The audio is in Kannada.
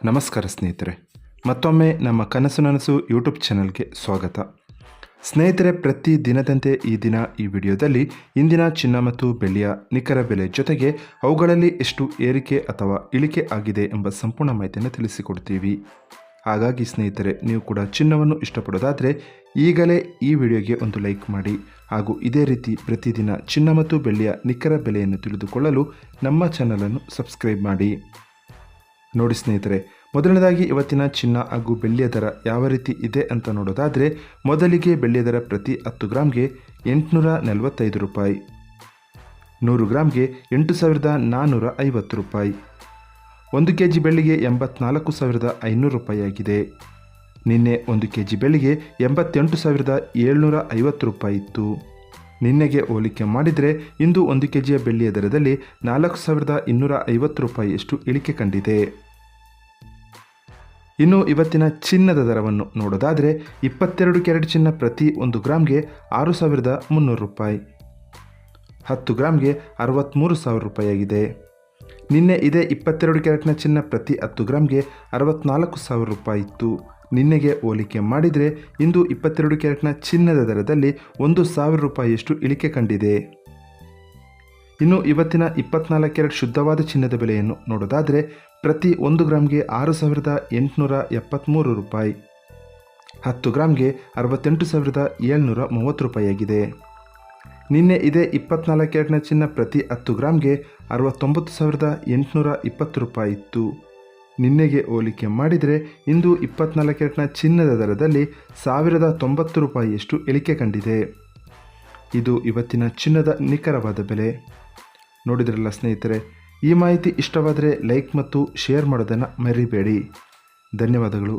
ನಮಸ್ಕಾರ ಸ್ನೇಹಿತರೆ, ಮತ್ತೊಮ್ಮೆ ನಮ್ಮ ಕನಸು ನನಸು ಯೂಟ್ಯೂಬ್ ಚಾನಲ್ಗೆ ಸ್ವಾಗತ. ಸ್ನೇಹಿತರೆ, ಪ್ರತಿ ದಿನದಂತೆ ಈ ದಿನ ಈ ವಿಡಿಯೋದಲ್ಲಿ ಇಂದಿನ ಚಿನ್ನ ಮತ್ತು ಬೆಳ್ಳಿಯ ನಿಖರ ಬೆಲೆ ಜೊತೆಗೆ ಅವುಗಳಲ್ಲಿ ಎಷ್ಟು ಏರಿಕೆ ಅಥವಾ ಇಳಿಕೆ ಆಗಿದೆ ಎಂಬ ಸಂಪೂರ್ಣ ಮಾಹಿತಿಯನ್ನು ತಿಳಿಸಿಕೊಡ್ತೀವಿ. ಹಾಗಾಗಿ ಸ್ನೇಹಿತರೆ, ನೀವು ಕೂಡ ಚಿನ್ನವನ್ನು ಇಷ್ಟಪಡೋದಾದರೆ ಈಗಲೇ ಈ ವಿಡಿಯೋಗೆ ಒಂದು ಲೈಕ್ ಮಾಡಿ ಹಾಗೂ ಇದೇ ರೀತಿ ಪ್ರತಿದಿನ ಚಿನ್ನ ಮತ್ತು ಬೆಳ್ಳಿಯ ನಿಖರ ಬೆಲೆಯನ್ನು ತಿಳಿದುಕೊಳ್ಳಲು ನಮ್ಮ ಚಾನಲನ್ನು ಸಬ್ಸ್ಕ್ರೈಬ್ ಮಾಡಿ. ನೋಡಿ ಸ್ನೇಹಿತರೆ, ಮೊದಲನೇದಾಗಿ ಇವತ್ತಿನ ಚಿನ್ನ ಹಾಗೂ ಬೆಳ್ಳಿಯ ದರ ಯಾವ ರೀತಿ ಇದೆ ಅಂತ ನೋಡೋದಾದರೆ, ಮೊದಲಿಗೆ ಬೆಳ್ಳಿಯ ದರ ಪ್ರತಿ 10 ಗ್ರಾಮ್ಗೆ 845 ರೂಪಾಯಿ, 100 ಗ್ರಾಮ್ಗೆ 8,450 ರೂಪಾಯಿ, 1 ಕೆಜಿ ಬೆಳ್ಳಿಗೆ 84,500 ರೂಪಾಯಿ ಆಗಿದೆ. ನಿನ್ನೆ 1 ಕೆಜಿ ಬೆಳ್ಳಿಗೆ 88,750 ರೂಪಾಯಿ ಇತ್ತು. ನಿನ್ನೆಗೆ ಹೋಲಿಕೆ ಮಾಡಿದರೆ ಇಂದು 1 ಕೆಜಿಯ ಬೆಳ್ಳಿಯ ದರದಲ್ಲಿ 4,250 ರೂಪಾಯಿಯಷ್ಟು ಇಳಿಕೆ ಕಂಡಿದೆ. ಇನ್ನು ಇವತ್ತಿನ ಚಿನ್ನದ ದರವನ್ನು ನೋಡೋದಾದರೆ, 22 ಕ್ಯಾರೆಟ್ ಚಿನ್ನ ಪ್ರತಿ 1 ಗ್ರಾಮ್ಗೆ 6,300 ರೂಪಾಯಿ, 10 ಗ್ರಾಮ್ಗೆ 63,000 ರೂಪಾಯಿ ಆಗಿದೆ. ನಿನ್ನೆ ಇದೇ 22 ಕ್ಯಾರೆಟ್ನ ಚಿನ್ನ ಪ್ರತಿ 10 ಗ್ರಾಮ್ಗೆ 64,000 ರೂಪಾಯಿ ಇತ್ತು. ನಿನ್ನೆಗೆ ಹೋಲಿಕೆ ಮಾಡಿದರೆ ಇಂದು 22 ಕ್ಯಾರೆಟ್ನ ಚಿನ್ನದ ದರದಲ್ಲಿ 1,000 ರೂಪಾಯಿಯಷ್ಟು ಇಳಿಕೆ ಕಂಡಿದೆ. ಇನ್ನು ಇವತ್ತಿನ 24 ಕ್ಯಾರೆಟ್ ಶುದ್ಧವಾದ ಚಿನ್ನದ ಬೆಲೆಯನ್ನು ನೋಡೋದಾದರೆ, ಪ್ರತಿ 1 ಗ್ರಾಮ್ಗೆ 6,873 ರೂಪಾಯಿ, 10 ಗ್ರಾಮ್ಗೆ 68,730 ರೂಪಾಯಿ ಆಗಿದೆ. ನಿನ್ನೆ ಇದೇ 24 ಕ್ಯಾರೆಟ್ನ ಚಿನ್ನ ಪ್ರತಿ 10 ಗ್ರಾಮ್ಗೆ 69,820 ರೂಪಾಯಿ ಇತ್ತು. ನಿನ್ನೆಗೆ ಹೋಲಿಕೆ ಮಾಡಿದರೆ ಇಂದು 24 ಕ್ಯಾರೆಟ್ನ ಚಿನ್ನದ ದರದಲ್ಲಿ 1,090 ರೂಪಾಯಿಯಷ್ಟು ಇಳಿಕೆ ಕಂಡಿದೆ. ಇದು ಇವತ್ತಿನ ಚಿನ್ನದ ನಿಖರವಾದ ಬೆಲೆ. ನೋಡಿದ್ರಲ್ಲ ಸ್ನೇಹಿತರೆ, ಈ ಮಾಹಿತಿ ಇಷ್ಟವಾದರೆ ಲೈಕ್ ಮತ್ತು ಶೇರ್ ಮಾಡೋದನ್ನು ಮರಿಬೇಡಿ. ಧನ್ಯವಾದಗಳು.